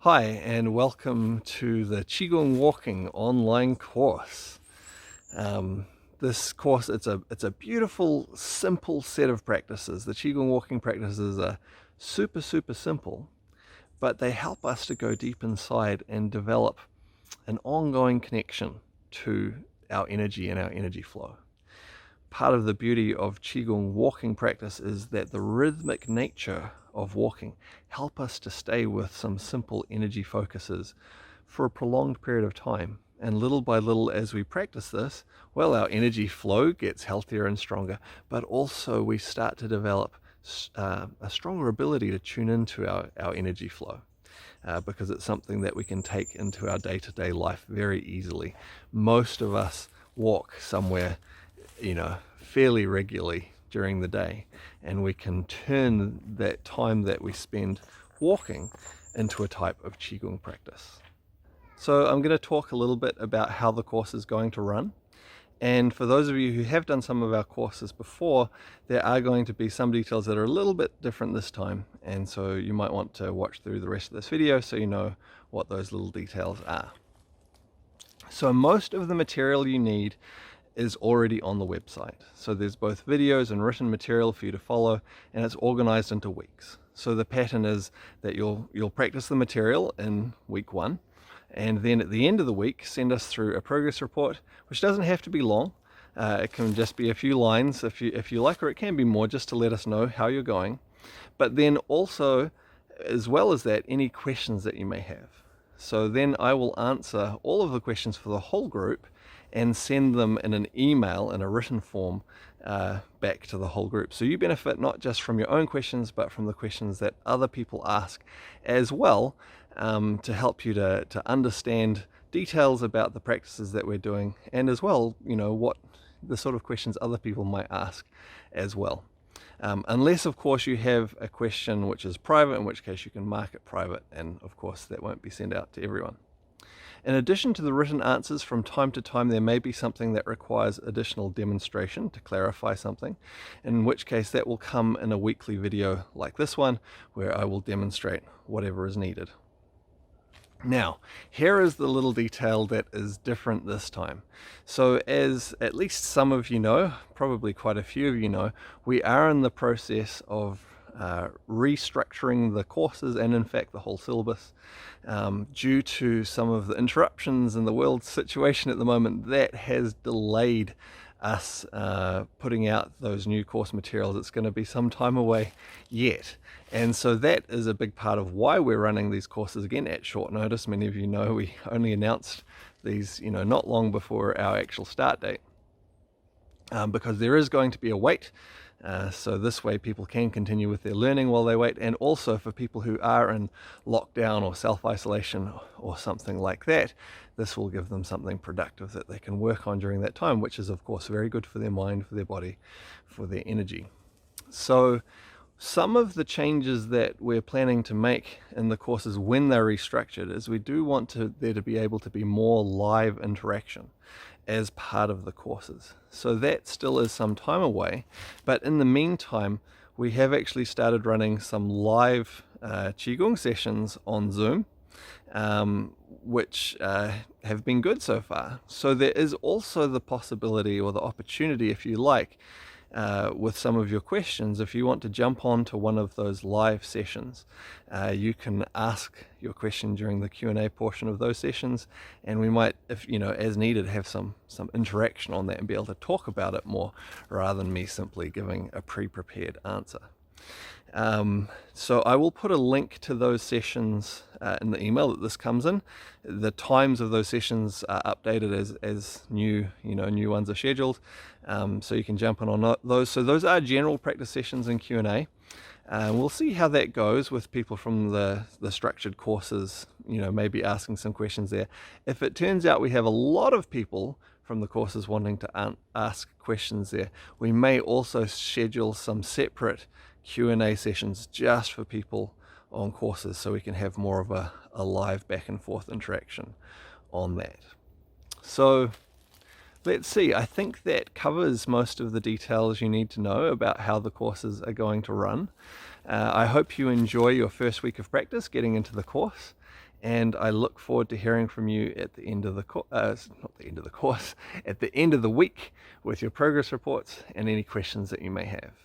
Hi, and welcome to the Qigong Walking online course. This course, it's a beautiful, simple set of practices. The Qigong Walking practices are super simple, but they help us to go deep inside and develop an ongoing connection to our energy and our energy flow. Part of the beauty of Qigong walking practice is that the rhythmic nature of walking help us to stay with some simple energy focuses for a prolonged period of time. And little by little, as we practice this, well, our energy flow gets healthier and stronger, but also we start to develop a stronger ability to tune into our energy flow. Because it's something that we can take into our day-to-day life very easily. Most of us walk somewhere fairly regularly during the day, and we can turn that time that we spend walking into a type of Qigong practice. So I'm going to talk a little bit about how the course is going to run. And for those of you who have done some of our courses before, there are going to be some details that are a little bit different this time. And so you might want to watch through the rest of this video so you know what those little details are. So most of the material you need is already on the website. So there's both videos and written material for you to follow, and it's organized into weeks. So the pattern is that you'll practice the material in week 1, and then at the end of the week send us through a progress report, which doesn't have to be long. It can just be a few lines if you like, or it can be more, just to let us know how you're going. But then also, as well as that, any questions that you may have. So then I will answer all of the questions for the whole group and send them in an email in a written form back to the whole group. So you benefit not just from your own questions, but from the questions that other people ask as well, to help you to understand details about the practices that we're doing, and as well, what the sort of questions other people might ask as well. Unless, of course, you have a question which is private, in which case you can mark it private, and of course that won't be sent out to everyone. In addition to the written answers, from time to time there may be something that requires additional demonstration to clarify something, in which case that will come in a weekly video like this one, where I will demonstrate whatever is needed. Now, here is the little detail that is different this time. So as at least some of you know, probably quite a few of you know, we are in the process of restructuring the courses, and in fact the whole syllabus, due to some of the interruptions in the world situation at the moment that has delayed us putting out those new course materials. It's going to be some time away yet, and so that is a big part of why we're running these courses again at short notice. Many of you know we only announced these not long before our actual start date, because there is going to be a wait. So this way people can continue with their learning while they wait, and also for people who are in lockdown or self-isolation or something like that, this will give them something productive that they can work on during that time, which is of course very good for their mind, for their body, for their energy. So some of the changes that we're planning to make in the courses when they're restructured is we do want there to be able to be more live interaction as part of the courses. So that still is some time away, but in the meantime we have actually started running some live Qigong sessions on Zoom, which have been good so far. So there is also the possibility, or the opportunity if you like, with some of your questions, if you want to jump on to one of those live sessions, you can ask your question during the Q&A portion of those sessions, and we might, if as needed, have some interaction on that and be able to talk about it more, rather than me simply giving a pre-prepared answer. So I will put a link to those sessions in the email that this comes in. The times of those sessions are updated as new ones are scheduled, so you can jump on those. So those are general practice sessions and Q&A. We'll see how that goes with people from the structured courses, maybe asking some questions there. If it turns out we have a lot of people from the courses wanting to ask questions there, we may also schedule some separate Q&A sessions just for people on courses, so we can have more of a live back and forth interaction on that. So let's see, I think that covers most of the details you need to know about how the courses are going to run. I hope you enjoy your first week of practice getting into the course. and I look forward to hearing from you at the end of the not the end of the course, at the end of the week with your progress reports and any questions that you may have.